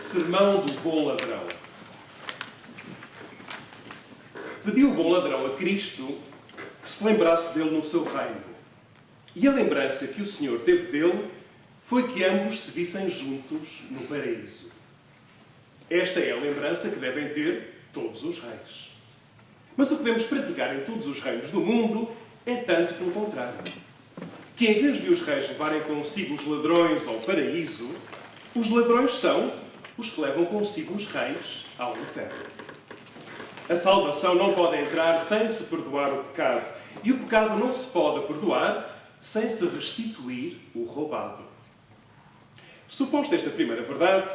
Sermão do Bom Ladrão. Pediu o bom ladrão a Cristo que se lembrasse dele no seu reino. E a lembrança que o Senhor teve dele foi que ambos se vissem juntos no paraíso. Esta é a lembrança que devem ter todos os reis. Mas o que devemos praticar em todos os reinos do mundo é tanto pelo contrário. Que em vez de os reis levarem consigo os ladrões ao paraíso, os ladrões são os que levam consigo os reis ao inferno. A salvação não pode entrar sem se perdoar o pecado. E o pecado não se pode perdoar sem se restituir o roubado. Suposta esta primeira verdade,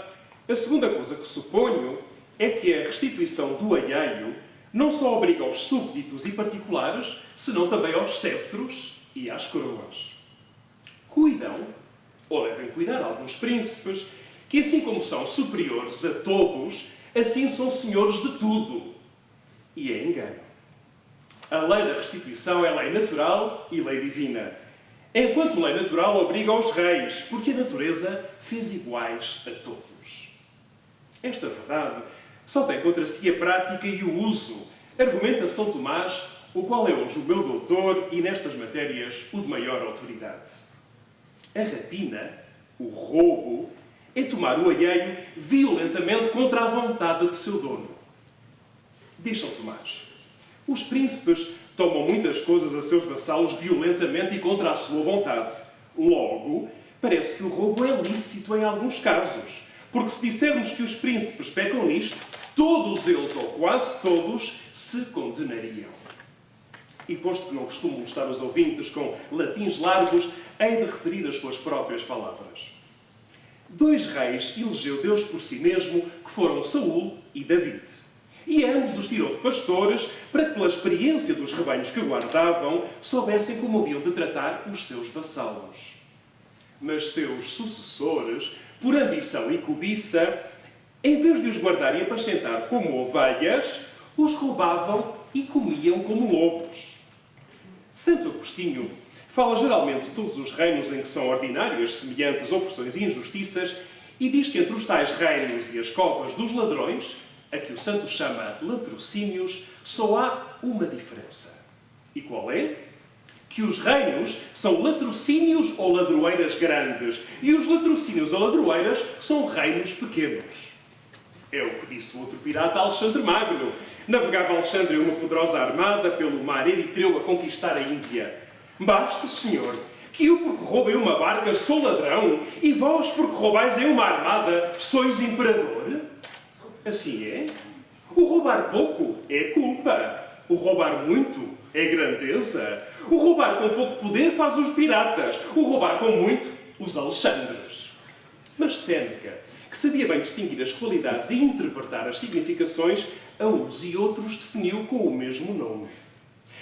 a segunda coisa que suponho é que a restituição do alheio não só obriga aos súbditos e particulares, senão também aos cetros e às coroas. Cuidam, ou devem cuidar, alguns príncipes, que assim como são superiores a todos, assim são senhores de tudo. E é engano. A lei da restituição é lei natural e lei divina. Enquanto lei natural obriga aos reis, porque a natureza fez iguais a todos. Esta verdade só tem contra si a prática e o uso, argumenta São Tomás, o qual é hoje o meu doutor e nestas matérias o de maior autoridade. A rapina, o roubo, é tomar o alheio violentamente contra a vontade de seu dono. Diz São Tomás, os príncipes tomam muitas coisas a seus vassalos violentamente e contra a sua vontade. Logo, parece que o roubo é lícito em alguns casos, porque se dissermos que os príncipes pecam nisto, todos eles, ou quase todos, se condenariam. E posto que não costumo molestar os ouvintes com latins largos, hei de referir as suas próprias palavras. 2 reis elegeu Deus por si mesmo, que foram Saul e David. E ambos os tirou de pastores para que, pela experiência dos rebanhos que guardavam, soubessem como haviam de tratar os seus vassalos. Mas seus sucessores, por ambição e cobiça, em vez de os guardar e apacentar como ovelhas, os roubavam e comiam como lobos. Santo Agostinho fala geralmente de todos os reinos em que são ordinárias, semelhantes opressões e injustiças, e diz que entre os tais reinos e as covas dos ladrões, a que o santo chama latrocínios, só há uma diferença. E qual é? Que os reinos são latrocínios ou ladroeiras grandes, e os latrocínios ou ladroeiras são reinos pequenos. É o que disse o outro pirata Alexandre Magno. Navegava Alexandre em uma poderosa armada pelo mar Eritreu a conquistar a Índia. Basta, senhor, que eu, porque roubei uma barca, sou ladrão, e vós, porque roubais em uma armada, sois imperador? Assim é. O roubar pouco é culpa. O roubar muito é grandeza. O roubar com pouco poder faz os piratas. O roubar com muito, os Alexandres. Mas Séneca, que sabia bem distinguir as qualidades e interpretar as significações, a uns e outros definiu com o mesmo nome.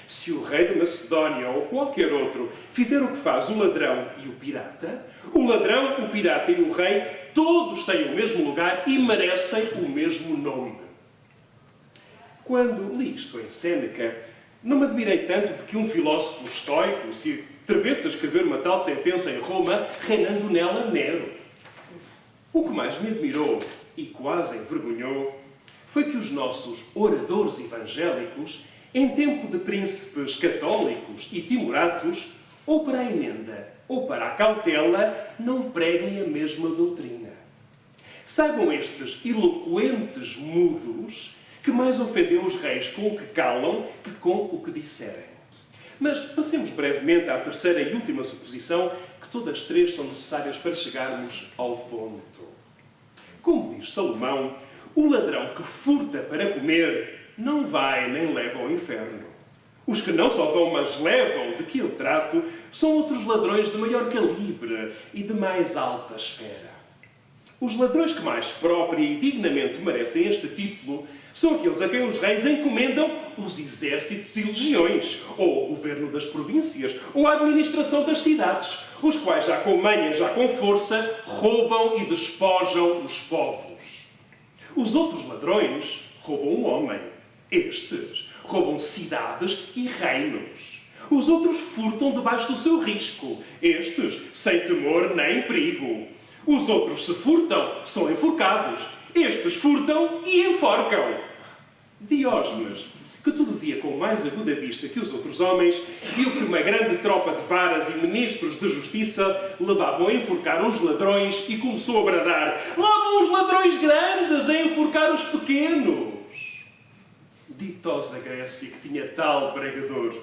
Se o rei de Macedónia ou qualquer outro fizer o que faz o ladrão e o pirata, o ladrão, o pirata e o rei, todos têm o mesmo lugar e merecem o mesmo nome. Quando li isto em Séneca, não me admirei tanto de que um filósofo estoico se atrevesse a escrever uma tal sentença em Roma, reinando nela Nero. O que mais me admirou e quase envergonhou foi que os nossos oradores evangélicos, em tempo de príncipes católicos e timoratos, ou para a emenda ou para a cautela, não preguem a mesma doutrina. Saibam estes eloquentes mudos que mais ofendem os reis com o que calam que com o que disserem. Mas passemos brevemente à terceira e última suposição, que todas 3 são necessárias para chegarmos ao ponto. Como diz Salomão, o ladrão que furta para comer não vai nem leva ao inferno. Os que não só vão, mas levam, de que eu trato, são outros ladrões de maior calibre e de mais alta esfera. Os ladrões que mais própria e dignamente merecem este título são aqueles a quem os reis encomendam os exércitos e legiões, ou o governo das províncias, ou a administração das cidades, os quais, já com manha, já com força, roubam e despojam os povos. Os outros ladrões roubam o homem. Estes roubam cidades e reinos. Os outros furtam debaixo do seu risco. Estes, sem temor nem perigo. Os outros, se furtam, são enforcados. Estes furtam e enforcam. Diógenes, que tudo via com mais aguda vista que os outros homens, viu que uma grande tropa de varas e ministros de justiça levavam a enforcar os ladrões e começou a bradar: lá vão os ladrões grandes a enforcar os pequenos. Ditosa Grécia, que tinha tal pregador.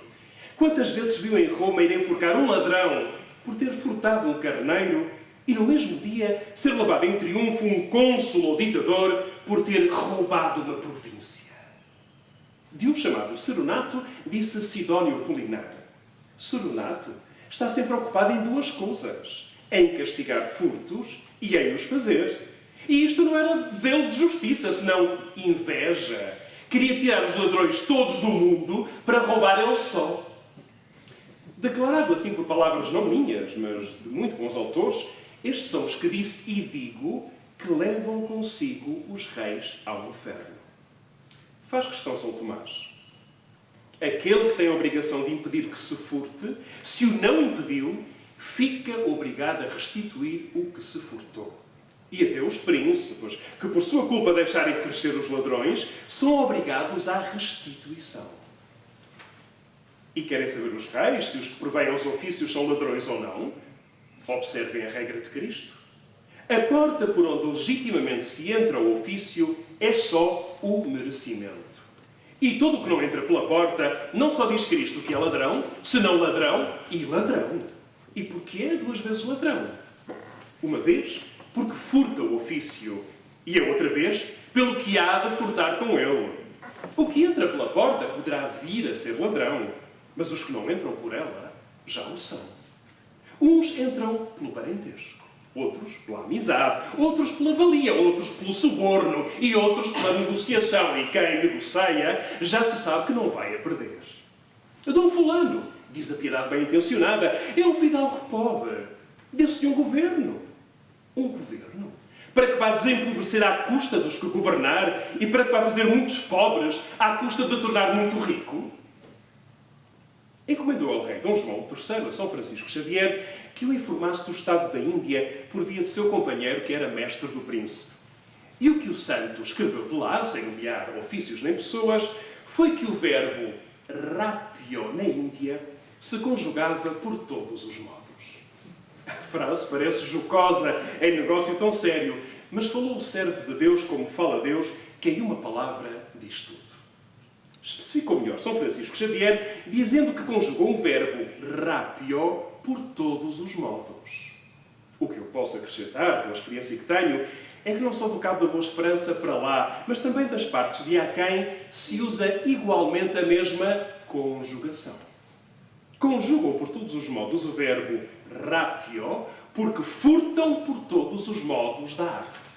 Quantas vezes viu em Roma ir enforcar um ladrão por ter furtado um carneiro e no mesmo dia ser levado em triunfo um cônsul ou ditador por ter roubado uma província. De um chamado Seronato, disse Sidónio Polinar: Seronato está sempre ocupado em duas coisas, em castigar furtos e em os fazer. E isto não era zelo de justiça, senão inveja. Queria tirar os ladrões todos do mundo para roubar ele só. Declarado assim por palavras não minhas, mas de muito bons autores, estes são os que disse e digo que levam consigo os reis ao inferno. Faz questão São Tomás. Aquele que tem a obrigação de impedir que se furte, se o não impediu, fica obrigado a restituir o que se furtou. E até os príncipes, que por sua culpa deixarem crescer os ladrões, são obrigados à restituição. E querem saber os reis se os que provêm aos ofícios são ladrões ou não? Observem a regra de Cristo. A porta por onde legitimamente se entra ao ofício é só o merecimento. E todo o que não entra pela porta, não só diz Cristo que é ladrão, senão ladrão e ladrão. E porquê é duas vezes ladrão? Uma vez, porque furta o ofício, e a outra vez, pelo que há de furtar com ele. O que entra pela porta poderá vir a ser ladrão, mas os que não entram por ela já o são. Uns entram pelo parentesco, outros pela amizade, outros pela valia, outros pelo suborno e outros pela negociação. E quem negocia já se sabe que não vai a perder. Dom Fulano, diz a piedade bem-intencionada, é um fidalgo pobre, desse de um governo. Um governo? Para que vá desempobrecer à custa dos que governar e para que vá fazer muitos pobres à custa de tornar muito rico? Encomendou ao rei Dom João III a São Francisco Xavier que o informasse do estado da Índia por via de seu companheiro, que era mestre do príncipe. E o que o santo escreveu de lá, sem nomear ofícios nem pessoas, foi que o verbo rapio na Índia se conjugava por todos os modos. A frase parece jocosa em negócio tão sério, mas falou o servo de Deus como fala Deus, que em uma palavra diz tudo. Especificou melhor São Francisco Xavier, dizendo que conjugou o verbo rapio por todos os modos. O que eu posso acrescentar, pela experiência que tenho, é que não só do Cabo da Boa Esperança para lá, mas também das partes de aquém, se usa igualmente a mesma conjugação. Conjugam por todos os modos o verbo rapio, porque furtam por todos os modos da arte.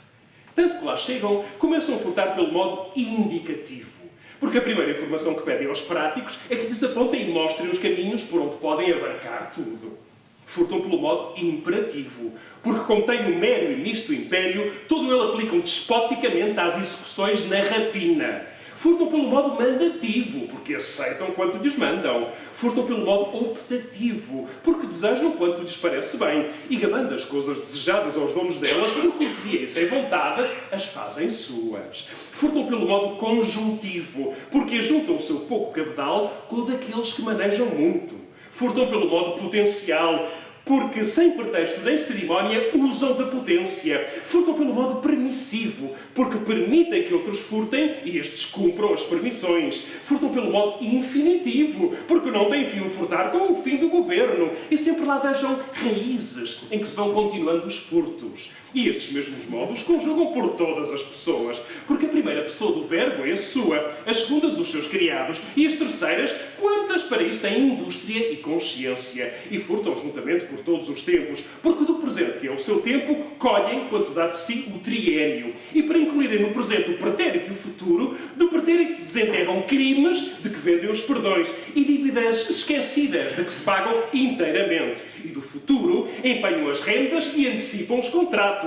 Tanto que lá chegam, começam a furtar pelo modo indicativo. Porque a primeira informação que pedem aos práticos é que lhes apontem e mostrem os caminhos por onde podem abarcar tudo. Furtam pelo modo imperativo, porque como têm o mero e misto império, todo ele aplicam despoticamente às execuções na rapina. Furtam pelo modo mandativo, porque aceitam quanto lhes mandam. Furtam pelo modo optativo, porque desejam quanto lhes parece bem. E gabando as coisas desejadas aos donos delas, por cortesia e sem vontade, as fazem suas. Furtam pelo modo conjuntivo, porque juntam o seu pouco cabedal com o daqueles que manejam muito. Furtam pelo modo potencial, porque, sem pretexto nem cerimónia, usam da potência. Furtam pelo modo permissivo, porque permitem que outros furtem e estes cumpram as permissões. Furtam pelo modo infinitivo, porque não têm fim o furtar com o fim do governo e sempre lá deixam raízes em que se vão continuando os furtos. E estes mesmos modos conjugam por todas as pessoas, porque a primeira pessoa do verbo é a sua, as segundas os seus criados e as terceiras, quantas para isso têm indústria e consciência, e furtam juntamente por todos os tempos, porque do presente, que é o seu tempo, colhem quanto dá de si o triênio, e para incluírem no presente o pretérito e o futuro, do pretérito desenterram crimes de que vendem os perdões, e dívidas esquecidas de que se pagam inteiramente, e do futuro empenham as rendas e antecipam os contratos.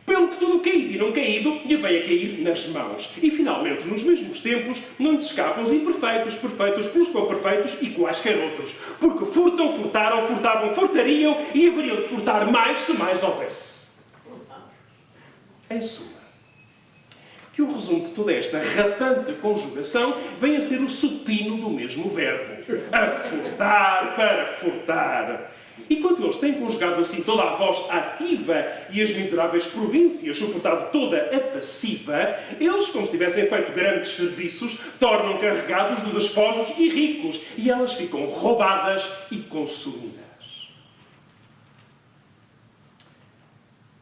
Pelo que tudo caído e não caído lhe vem a cair nas mãos. E, finalmente, nos mesmos tempos, não lhes escapam os imperfeitos, perfeitos pelos quão perfeitos e quaisquer outros. Porque furtam, furtaram, furtavam, furtariam e haveriam de furtar mais se mais houvesse. Em suma, que o resumo de toda esta rapante conjugação vem a ser o supino do mesmo verbo. A furtar para furtar. E quando eles têm conjugado assim toda a voz ativa e as miseráveis províncias suportado toda a passiva, eles, como se tivessem feito grandes serviços, tornam carregados de despojos e ricos, e elas ficam roubadas e consumidas.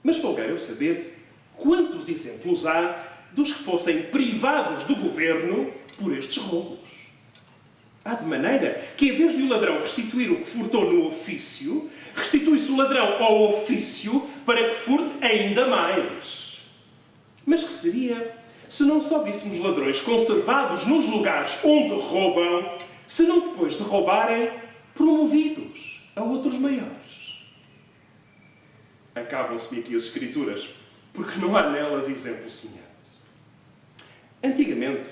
Mas folgar eu saber quantos exemplos há dos que fossem privados do governo por estes roubos. Há de maneira que, em vez de o ladrão restituir o que furtou no ofício, restitui-se o ladrão ao ofício para que furte ainda mais. Mas que seria se não só víssemos ladrões conservados nos lugares onde roubam, se não depois de roubarem, promovidos a outros maiores? Acabam-se-me aqui as escrituras, porque não há nelas exemplo semelhante. Antigamente,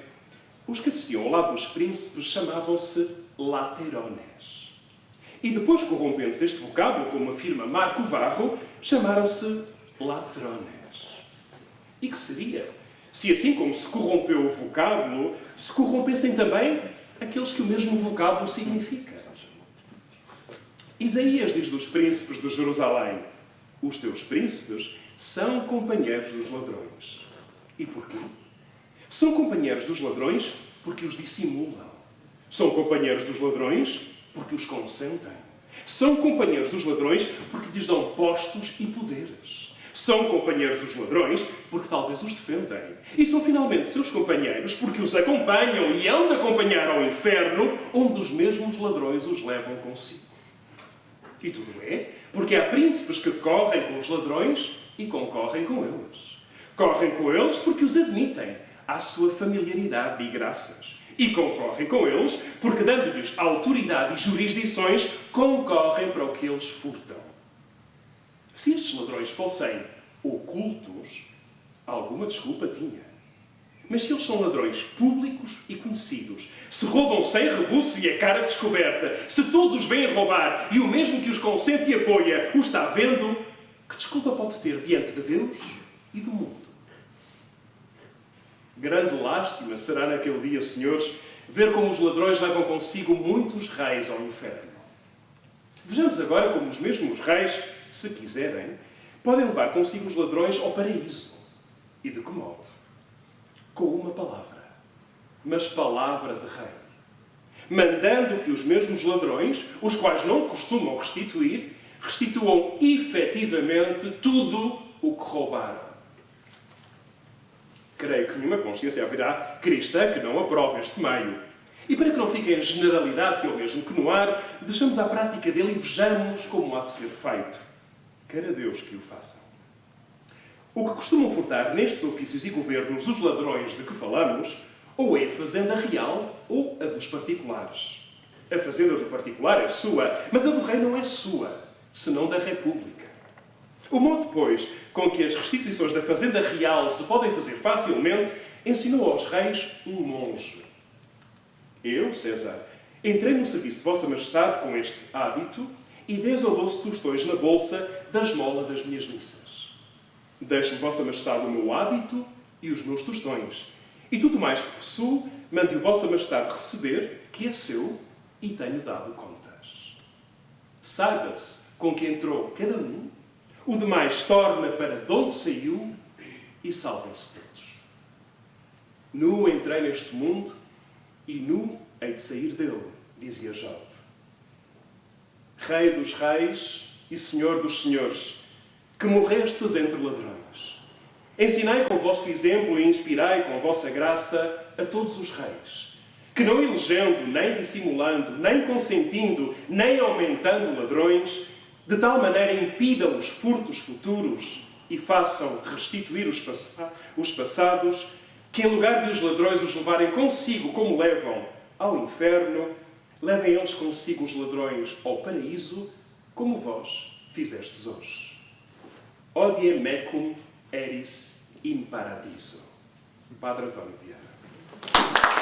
os que assistiam ao lado dos príncipes chamavam-se laterones. E depois, corrompendo-se este vocábulo, como afirma Marco Varro, chamaram-se latrones. E que seria se, assim como se corrompeu o vocábulo, se corrompessem também aqueles que o mesmo vocábulo significa? Isaías diz dos príncipes de Jerusalém: os teus príncipes são companheiros dos ladrões. E porquê? São companheiros dos ladrões porque os dissimulam. São companheiros dos ladrões porque os consentem. São companheiros dos ladrões porque lhes dão postos e poderes. São companheiros dos ladrões porque talvez os defendem. E são finalmente seus companheiros porque os acompanham e hão de acompanhar ao inferno, onde os mesmos ladrões os levam consigo. E tudo é porque há príncipes que correm com os ladrões e concorrem com eles. Correm com eles porque os admitem à sua familiaridade e graças. E concorrem com eles porque, dando-lhes autoridade e jurisdições, concorrem para o que eles furtam. Se estes ladrões fossem ocultos, alguma desculpa tinha. Mas se eles são ladrões públicos e conhecidos, se roubam sem rebuço e a cara descoberta, se todos os vêm roubar e o mesmo que os consente e apoia o está vendo, que desculpa pode ter diante de Deus e do mundo? Grande lástima será naquele dia, senhores, ver como os ladrões levam consigo muitos reis ao inferno. Vejamos agora como os mesmos reis, se quiserem, podem levar consigo os ladrões ao paraíso. E de que modo? Com uma palavra. Mas palavra de rei. Mandando que os mesmos ladrões, os quais não costumam restituir, restituam efetivamente tudo o que roubaram. Creio que nenhuma consciência haverá cristã que não aprove este meio. E para que não fique em generalidade, que é o mesmo que no ar, deixamos à prática dele e vejamos como há de ser feito. Queira Deus que o façam. O que costumam furtar nestes ofícios e governos os ladrões de que falamos, ou é a fazenda real ou a dos particulares. A fazenda do particular é sua, mas a do rei não é sua, senão da República. O modo, pois, com que as restituições da fazenda real se podem fazer facilmente, ensinou aos reis um monge. Eu, César, entrei no serviço de Vossa Majestade com este hábito e 10 ou 12 tostões na bolsa da esmola das minhas missas. Deixe-me Vossa Majestade o meu hábito e os meus tostões. E tudo mais que possuo, mande-o Vossa Majestade receber, que é seu, e tenho dado contas. Saiba-se com que entrou cada um, o demais torna para de onde saiu, e salvem-se todos. Nu entrei neste mundo, e nu hei de sair dele, dizia Job. Rei dos reis e Senhor dos senhores, que morrestes entre ladrões, ensinai com o vosso exemplo e inspirai com a vossa graça a todos os reis, que não elegendo, nem dissimulando, nem consentindo, nem aumentando ladrões, de tal maneira impidam os furtos futuros e façam restituir os passados, que em lugar de os ladrões os levarem consigo como levam ao inferno, levem eles consigo os ladrões ao paraíso, como vós fizestes hoje. Odie mecum eris in paradiso. Padre António Viana.